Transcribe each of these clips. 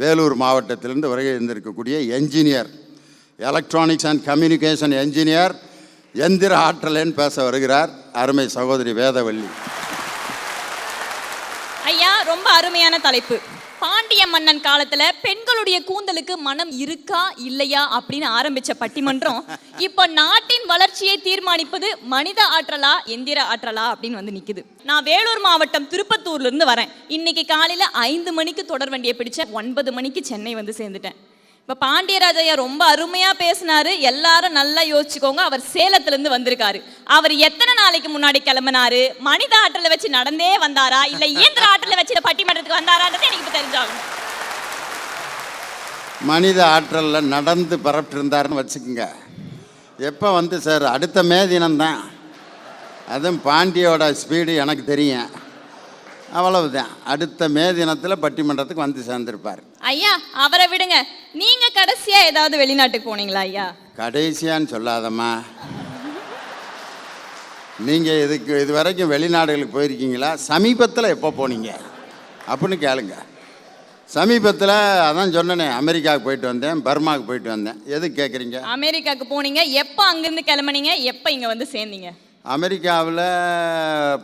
வேலூர் மாவட்டத்திலிருந்து வருகை இருந்திருக்கக்கூடிய engineer, electronics and communication engineer, எந்திர ஆற்றலேன்னு பேச வருகிறார் அருமை சகோதரி வேதவள்ளி. ஐயா, ரொம்ப அருமையான தலைப்பு. பாண்டிய மன்னன் காலத்துல பெண்களுடைய கூந்தலுக்கு மனம் இருக்கா இல்லையா அப்படின்னு ஆரம்பிச்ச பட்டிமன்றம் இப்ப நாட்டின் வளர்ச்சியை தீர்மானிப்பது மனித ஆற்றலா எந்திர ஆற்றலா அப்படின்னு வந்து நிக்குது. நான் வேலூர் மாவட்டம் திருப்பத்தூர்ல இருந்து வரேன். இன்னைக்கு காலையில 5 மணிக்கு தொடர் வண்டியை பிடிச்ச 9 மணிக்கு சென்னை வந்து சேர்ந்துட்டேன். இப்போ பாண்டியராஜையா ரொம்ப அருமையா பேசினாரு. எல்லாரும் நல்லா யோசிச்சுக்கோங்க. அவர் சேலத்துல இருந்து வந்திருக்காரு. அவர் எத்தனை நாளைக்கு முன்னாடி கிளம்பினாரு? மனித ஆற்றலை வச்சு நடந்தே வந்தாரா இல்ல இயந்திர ஆற்றலை வச்சு பட்டிமன்றத்துக்கு வந்தாரான்றது எனக்கு தெரிஞ்சாகும். மனித ஆற்றலில் நடந்து பரப்பிட்டு இருந்தாருன்னு வச்சுக்கோங்க. எப்போ வந்து சார் அடுத்த மே தினம்தான். அதுவும் பாண்டியோட ஸ்பீடு எனக்கு தெரியும். அவ்வளவுதான். அடுத்த மே தினத்தில் பட்டிமன்றத்துக்கு வந்து சேர்ந்திருப்பார். ஐயா, அவரை விடுங்க. நீங்க கடைசியா ஏதாவது வெளிநாட்டுக்கு போனீங்களா ஐயா? கடைசியான்னு சொல்லாதம்மா. நீங்கள் இது வரைக்கும் வெளிநாடுகளுக்கு போயிருக்கீங்களா? சமீபத்தில் எப்போ போனீங்க அப்படின்னு கேளுங்க. சமீபத்தில் அதான் சொன்னேனே, அமெரிக்காவுக்கு போயிட்டு வந்தேன், பர்மாவுக்கு போயிட்டு வந்தேன். எதுக்கு கேட்குறீங்க? அமெரிக்காவுக்கு போனீங்க. எப்போ அங்கேருந்து கிளம்புனீங்க? எப்போ இங்கே வந்து சேர்ந்தீங்க? அமெரிக்காவில்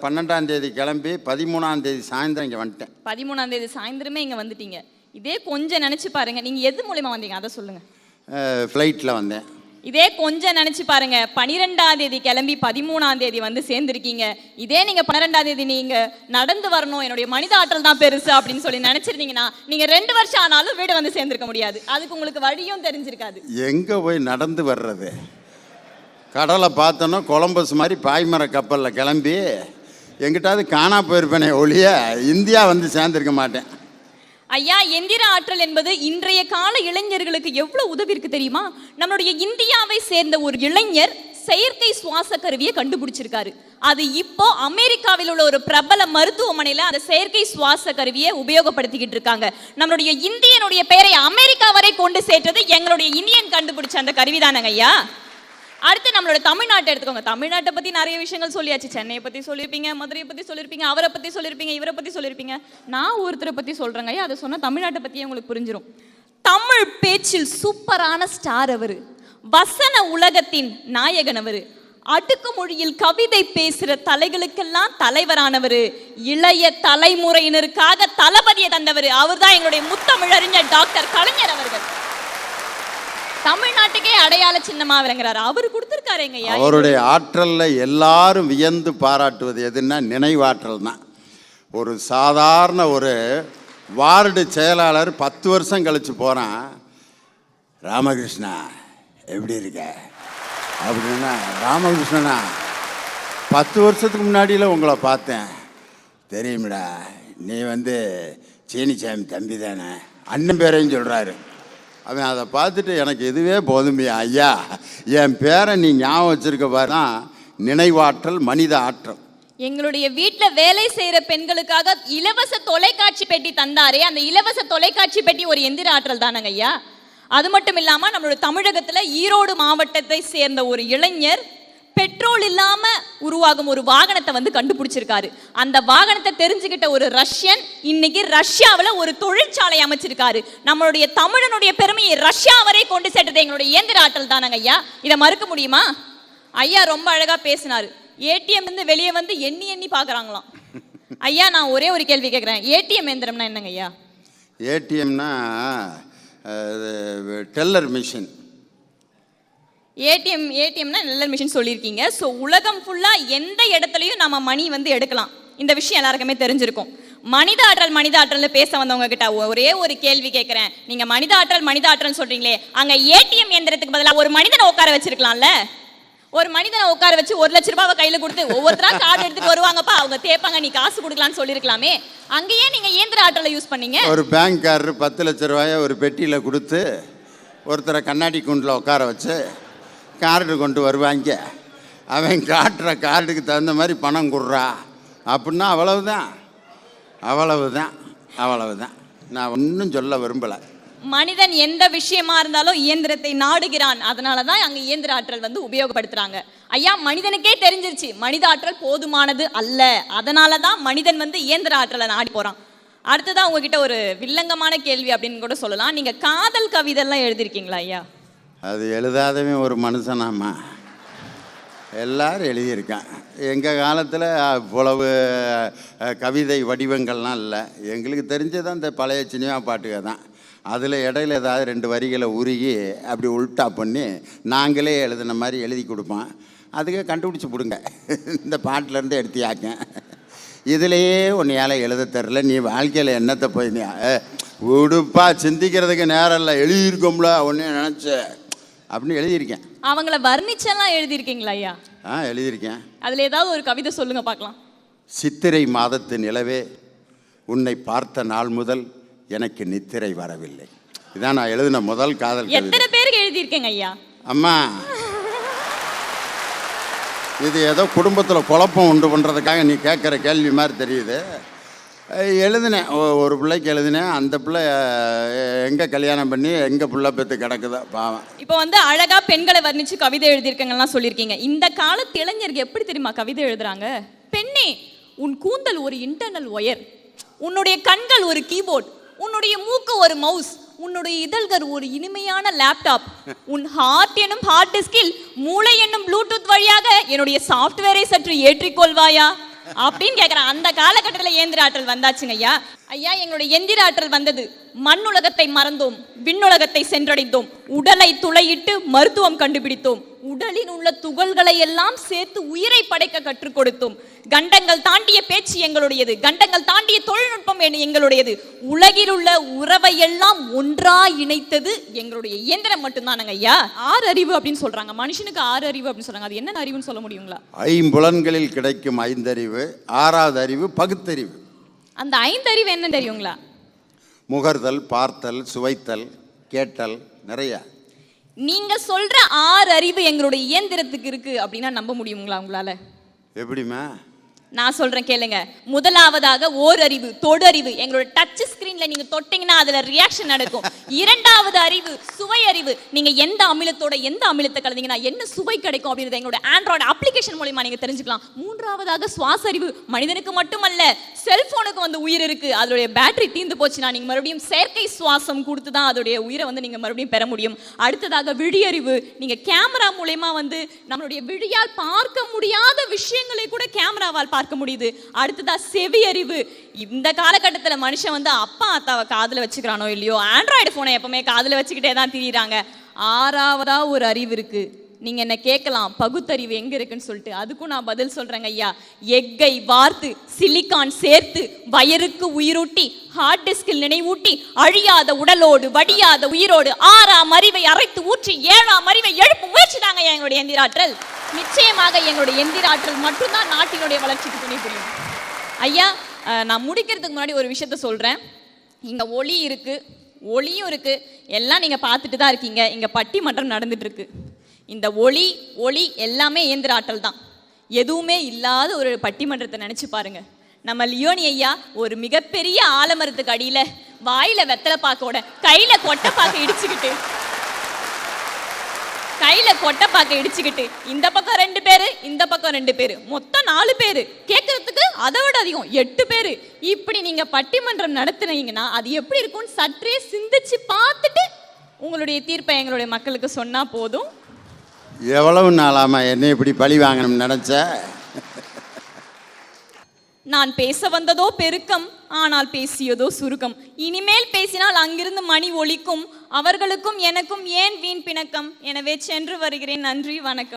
12ஆம் தேதி கிளம்பி 13ஆம் தேதி சாயந்தரம் இங்கே வந்துட்டேன். 13ஆம் தேதி சாயந்தரமே இங்கே வந்துட்டீங்க. இதே கொஞ்சம் நினச்சி பாருங்க, நீங்கள் எது மூலிமா வந்தீங்க அதை சொல்லுங்கள். ஃப்ளைட்டில் வந்தேன். இதே கொஞ்சம் நினச்சி பாருங்க, 12ஆம் தேதி கிளம்பி 13ஆம் தேதி வந்து சேர்ந்துருக்கீங்க. இதே நீங்கள் 12ஆம் தேதி நீங்கள் நடந்து வரணும், என்னுடைய மனித ஆற்றல் தான் பெருசு அப்படின்னு சொல்லி நினச்சிருந்தீங்கன்னா நீங்கள் 2 வருஷம் ஆனாலும் வீடு வந்து சேர்ந்துருக்க முடியாது. அதுக்கு உங்களுக்கு வழியும் தெரிஞ்சிருக்காது. எங்கே போய் நடந்து வர்றது? கடலை பார்த்தோன்னா கொலம்பஸ் மாதிரி பாய்மர கப்பலில் கிளம்பி எங்கிட்டாவது காணா போயிருப்பேனே ஒழிய இந்தியா வந்து சேர்ந்துருக்க மாட்டேன். ஐயா, எந்திர ஆற்றல் என்பது இன்றைய கால இளைஞர்களுக்கு எவ்வளவு உதவி இருக்கு தெரியுமா? நம்மளுடைய இந்தியாவை சேர்ந்த ஒரு இளைஞர் செயற்கை சுவாச கருவியை கண்டுபிடிச்சிருக்காரு. அது இப்போ அமெரிக்காவில் உள்ள ஒரு பிரபல மருத்துவமனையில அந்த செயற்கை சுவாச கருவியை உபயோகப்படுத்திக்கிட்டு இருக்காங்க. நம்மளுடைய இந்தியனுடைய பெயரை அமெரிக்கா வரை கொண்டு சேர்த்தது எங்களுடைய இந்தியன் கண்டுபிடிச்ச அந்த கருவி தானங்க ஐயா. அடுத்து நம்மளோட தமிழ்நாட்டை எடுத்துக்கோங்க. தமிழ்நாட்டை பற்றி நிறைய விஷயங்கள் சொல்லியாச்சு. சென்னையை பற்றி சொல்லியிருப்பீங்க, மதுரையை பற்றி சொல்லியிருப்பீங்க, அவரை பற்றி சொல்லியிருப்பீங்க, இவரை பற்றி சொல்லியிருப்பீங்க. நான் ஒருத்தரை பற்றி சொல்கிறேங்க. அதை சொன்னால் தமிழ்நாட்டை பற்றியே உங்களுக்கு புரிஞ்சிடும். தமிழ் பேச்சில் சூப்பரான ஸ்டார் அவர். வசன உலகத்தின் நாயகன் அவர். அடுக்கு மொழியில் கவிதை பேசுகிற தலைகளுக்கெல்லாம் தலைவரானவர். இளைய தலைமுறையினருக்காக தளபதியை தந்தவர். அவர் தான் எங்களுடைய முத்தமிழறிஞர் டாக்டர் கலைஞர் அவர்கள். தமிழ்நாட்டுக்கே அடையாள சின்னமா விளங்குறாரு. அவர் கொடுத்திருக்காருங்க. அவருடைய ஆற்றல்ல எல்லாரும் வியந்து பாராட்டுவது எதுன்னா நினைவாற்றல் தான். ஒரு சாதாரண ஒரு வார்டு செயலாளர் 10 வருஷம் கழிச்சு போறான், ராமகிருஷ்ணா எப்படி இருக்க அப்படின்னா, ராமகிருஷ்ணனா 10 வருஷத்துக்கு முன்னாடியில் உங்களை பார்த்தேன், தெரியுமிடா நீ வந்து சீனிச்சாமி தம்பி தானே, அண்ணன் பேரையும் சொல்கிறாரு. அவன் அதை பார்த்துட்டு எனக்கு இதுவே போதுமே ஐயா, என் பேரை நீ ஞாபகம் வச்சிருக்க பாரு. நினைவாற்றல் மனித ஆற்றல். எங்களுடைய வீட்டில் வேலை செய்கிற பெண்களுக்காக இலவச தொலைக்காட்சி பெட்டி தந்தாரே, அந்த இலவச தொலைக்காட்சி பெட்டி ஒரு எந்திர ஆற்றல் தானங்க ஐயா. அது மட்டும் இல்லாமல் நம்மளோட தமிழகத்தில் ஈரோடு மாவட்டத்தை சேர்ந்த ஒரு இளைஞர் பெட்ரோல் இல்லாம உருவாகும் ஒரு வாகனத்தை வந்து கண்டுபிடிச்சிருக்காரு. அந்த வாகனத்தை தெரிஞ்சுக்கிட்ட ஒரு ரஷ்யன் இன்னைக்கு ரஷ்யாவில் ஒரு தொழிற்சாலை அமைச்சிருக்காரு. நம்மளுடைய தமிழனுடைய பெருமையை ரஷ்யா வரை கொண்டு சேர்த்தது எங்களுடைய இயந்திர ஆற்றல் தானங்க ஐயா. இதை மறுக்க முடியுமா? ஐயா ரொம்ப அழகா பேசினாரு. ஏடிஎம் இருந்து வெளியே வந்து எண்ணி எண்ணி பாக்குறாங்களாம். ஐயா, நான் ஒரே ஒரு கேள்வி கேட்கிறேன். ஏடிஎம் எந்திரம்னா என்னங்க ஐயா? ஏடிஎம்னா டெல்லர் மிஷின். ஏடிஎம்னா நல்ல மிஷின் சொல்லியிருக்கீங்க. ஸோ உலகம் ஃபுல்லாக எந்த இடத்துலையும் நம்ம மணி வந்து எடுக்கலாம். இந்த விஷயம் எல்லாருக்குமே தெரிஞ்சிருக்கும். மனித ஆற்றல்னு பேச வந்தவங்க கிட்ட ஒரே ஒரு கேள்வி கேட்குறேன். நீங்கள் மனித ஆற்றல் சொல்கிறீங்களே, அங்கே ஏடிஎம் எந்திரத்துக்கு பதிலாக ஒரு மனிதனை உட்கார வச்சிருக்கலாம்ல? ஒரு மனிதனை உட்கார வச்சு 1 லட்ச ரூபாவை கையில் கொடுத்து ஒவ்வொருத்தரா கார்டு எடுத்துட்டு வருவாங்கப்பா, அவங்க தேப்பாங்க, நீ காசு கொடுக்கலான்னு சொல்லியிருக்கலாமே. அங்கேயே நீங்கள் இயந்திர ஆற்றலை யூஸ் பண்ணீங்க. ஒரு பேங்க்காரர் 10 லட்ச ரூபாயை ஒரு பெட்டியில் கொடுத்து ஒருத்தரை கண்ணாடி குண்டில் உட்கார வச்சு கார்டு கொண்டு வருவாங்க. அவன் காட்டுற கார்டுக்கு தகுந்த மாதிரி பணம் கொடுறா அப்படின்னா அவ்வளவுதான். நான் ஒன்றும் சொல்ல விரும்பலை. மனிதன் எந்த விஷயமா இருந்தாலும் இயந்திரத்தை நாடுகிறான். அதனால தான் அங்கே இயந்திர ஆற்றல் வந்து உபயோகப்படுத்துறாங்க. ஐயா, மனிதனுக்கே தெரிஞ்சிருச்சு மனித ஆற்றல் போதுமானது அல்ல. அதனால தான் மனிதன் வந்து இயந்திர ஆற்றலை நாடி போகிறான். அடுத்ததான் உங்ககிட்ட ஒரு வில்லங்கமான கேள்வி அப்படின்னு கூட சொல்லலாம். நீங்க காதல் கவிதைலாம் எழுதியிருக்கீங்களா ஐயா? அது எழுதாதவன் ஒரு மனுஷனாம்மா, எல்லாரும் எழுதியிருக்கான். எங்கள் காலத்தில் இவ்வளவு கவிதை வடிவங்கள்லாம் இல்லை. எங்களுக்கு தெரிஞ்சதான் இந்த பழைய சினிமா பாட்டுக தான். அதில் இடையில ஏதாவது 2 வரிகளை உருகி அப்படி உல்ட்டா பண்ணி நாங்களே எழுதின மாதிரி எழுதி கொடுப்போம். அதுக்கு கண்டுபிடிச்சி கொடுங்க, இந்த பாட்டிலேருந்து எடுத்தியாக்க. இதிலையே உன்னையால் எழுத தெரில, நீ வாழ்க்கையில் என்னத்தை போய் நீ உடுப்பா சிந்திக்கிறதுக்கு நேரம் இல்லை, எழுதியிருக்கோம்ல ஒன்றே நினச்ச அப்படின்னு எழுதியிருக்கேன். அவங்கள வர்ணிச்செல்லாம் எழுதியிருக்கீங்களா ஐயா? எழுதியிருக்கேன். அதில் ஏதாவது ஒரு கவிதை சொல்லுங்க பார்க்கலாம். சித்திரை மாதத்து நிலவே, உன்னை பார்த்த நாள் முதல் எனக்கு நித்திரை வரவில்லை. இதான் நான் எழுதின முதல் காதல் கவிதை. எத்தனை பேருக்கு எழுதியிருக்கேங்க ஐயா? அம்மா, இது ஏதோ குடும்பத்தில் குழப்பம் உண்டு பண்ணுறதுக்காக நீ கேட்குற கேள்வி மாதிரி தெரியுது. எழுதினேன், ஒரு பிள்ளைக்கு எழுதினேன். அந்த பிள்ளை எங்கே கல்யாணம் பண்ணி எங்கே பிள்ளை பெற்று கிடக்குதோ பாவம். இப்போ வந்து அழகா பெண்களை வர்ணிச்சு கவிதை எழுதியிருக்கங்கலாம் சொல்லியிருக்கீங்க. இந்த காலத்து இளைஞருக்கு எப்படி தெரியுமா கவிதை எழுதுறாங்க? பெண்ணே, உன் கூந்தல் ஒரு இன்டர்னல் ஒயர், உன்னுடைய கண்கள் ஒரு கீபோர்ட், உன்னுடைய மூக்கு ஒரு மவுஸ், உன்னுடைய இதழ்கள் ஒரு இனிமையான லேப்டாப், உன் ஹார்ட் என்னும் ஹார்ட் டிஸ்கில் மூளை என்னும் ப்ளூடூத் வழியாக என்னுடைய சாஃப்ட்வேரை சற்று ஏற்றிக்கொள்வாயா அப்படின்னு கேட்குறான். அந்த காலகட்டத்தில் இயந்திர ஆற்றல் வந்தாச்சுங்க ஐயா. ஐயா, எங்களுடைய எந்திர ஆற்றல் வந்தது, மண்ணுலகத்தை மறந்தோம், விண்ணுலகத்தை சென்றடைந்தோம், உடலை துளையிட்டு மருத்துவம் கண்டுபிடித்தோம், உடலில் உள்ள துகள்களை எல்லாம் சேர்த்து உயிரை படைக்க கற்றுக் கொடுத்தோம். கண்டங்கள் தாண்டிய பேச்சு எங்களுடையது, கண்டங்கள் தாண்டிய தொழில்நுட்பம் எங்களுடையது, உலகில் உள்ள உறவை எல்லாம் ஒன்றா இணைத்தது எங்களுடைய இயந்திரம் மட்டும்தானுங்க ஐயா. 6 அறிவு அப்படின்னு சொல்றாங்க, மனுஷனுக்கு 6 அறிவு அப்படின்னு சொல்றாங்க. அது என்ன அறிவுன்னு சொல்ல முடியுங்களா? 5 புலன்களில் கிடைக்கும் 5 அறிவு, 6வது அறிவு பகுத்தறிவு. அந்த 5 அறிவு என்ன தெரியுங்களா? முகர்தல், பார்த்தல், சுவைத்தல், கேட்டல், நிறைய. நீங்க சொல்ற 6 அறிவு எங்களுடைய இயந்திரத்துக்கு இருக்கு அப்படின்னா நம்ப முடியுங்களா உங்களால? எப்படிமா? நான் சொல்றேன் கேளுங்க. முதலாவதாக ஓர் அறிவு, தொடு அறிவு. எங்களோட டச் ஸ்கிரீன்ல நீங்க தொட்டீங்கன்னா அதுல ரியாக்ஷன் நடக்கும். 2வது அறிவு சுவை அறிவு. நீங்க எந்த அமிலத்தோட எந்த அமிலத்தை கலந்தீங்கன்னா என்ன சுவை கிடைக்கும் அப்படின்றத எங்களோட ஆண்ட்ராய்டு அப்ளிகேஷன் மூலமா நீங்க தெரிஞ்சுக்கலாம். 3வதாக சுவாச அறிவு. மனிதனுக்கு மட்டுமல்ல, செல்போனுக்கு வந்து உயிர் இருக்கு. அதோடைய பேட்டரி தீர்ந்து போச்சுன்னா நீங்க மறுபடியும் செயற்கை சுவாசம் கொடுத்து தான் அதோடைய உயிரை வந்து நீங்க மறுபடியும் பெற முடியும். அடுத்ததாக விழி அறிவு. நீங்க கேமரா மூலமா வந்து நம்மளுடைய விழியால் பார்க்க முடியாத விஷயங்களை கூட கேமராவால் பார்க்க முடியுது. அடுத்ததா செவி அறிவு. இந்த காலகட்டத்தில் மனுஷன் வந்து அப்பா அத்தாவை காதுல வச்சுக்கிறானோ இல்லையோ, ஆண்ட்ராய்டு போனை எப்பவுமே காதுல வச்சுக்கிட்டே தான் திரியிறாங்க. 6வதா ஒரு அறிவு இருக்கு. நீங்க என்ன கேட்கலாம், பகுத்தறிவு எங்க இருக்குன்னு சொல்லிட்டு. அதுக்கும் நான் பதில் சொல்றேங்க ஐயா. எக்கை வார்த்து, சிலிக்கான் சேர்த்து, வயருக்கு உயிரூட்டி, ஹார்ட் டிஸ்கில் நினைவூட்டி, அழியாத உடலோடு வடியாத உயிரோடு 6ஆம் அறிவை அரைத்து ஊற்றி 7ஆம் அறிவை எழுப்பு முயற்சி தாங்க எங்களுடைய எந்திர ஆற்றல். நிச்சயமாக எங்களுடைய எந்திர ஆற்றல் மட்டும்தான் நாட்டினுடைய வளர்ச்சிக்கு துணை புரியும். ஐயா, நான் முடிக்கிறதுக்கு முன்னாடி ஒரு விஷயத்த சொல்றேன். இங்க ஒளி இருக்கு, ஒளியும் இருக்கு, எல்லாம் நீங்க பார்த்துட்டு தான் இருக்கீங்க. இங்க பட்டிமன்றம் நடந்துட்டு இருக்கு. இந்த ஒளி எல்லாமே இயந்திர ஆற்றல் தான். எதுவுமே இல்லாத ஒரு பட்டிமன்றத்தை நினைச்சு பாருங்க. நம்ம லியோனி ஐயா ஒரு மிகப்பெரிய ஆலமரத்துக்கு அடியில வாயில வெத்தலை பாக்கோட கையில கொட்டைப்பாக்க இடிச்சுக்கிட்டு இந்த பக்கம் 2 பேரு, இந்த பக்கம் 2 பேரு, மொத்தம் 4 பேரு, கேட்கறதுக்கு அதை விட அதிகம் 8 பேரு. இப்படி நீங்க பட்டிமன்றம் நடத்துனீங்கன்னா அது எப்படி இருக்கும்னு சற்றே சிந்திச்சு பார்த்துட்டு உங்களுடைய தீர்ப்பை எங்களுடைய மக்களுக்கு சொன்னா போதும். எவ்வளவு நாளாமா என்னை இப்படி பழி வாங்கணும்னு நினைச்ச? நான் பேச வந்ததோ பெருக்கம், ஆனால் பேசியதோ சுருக்கம். இனிமேல் பேசினால் அங்கிருந்து மணி ஒலிக்கும். அவர்களுக்கும் எனக்கும் ஏன் வீண் பிணக்கம்? எனவே சென்று வருகிறேன். நன்றி, வணக்கம்.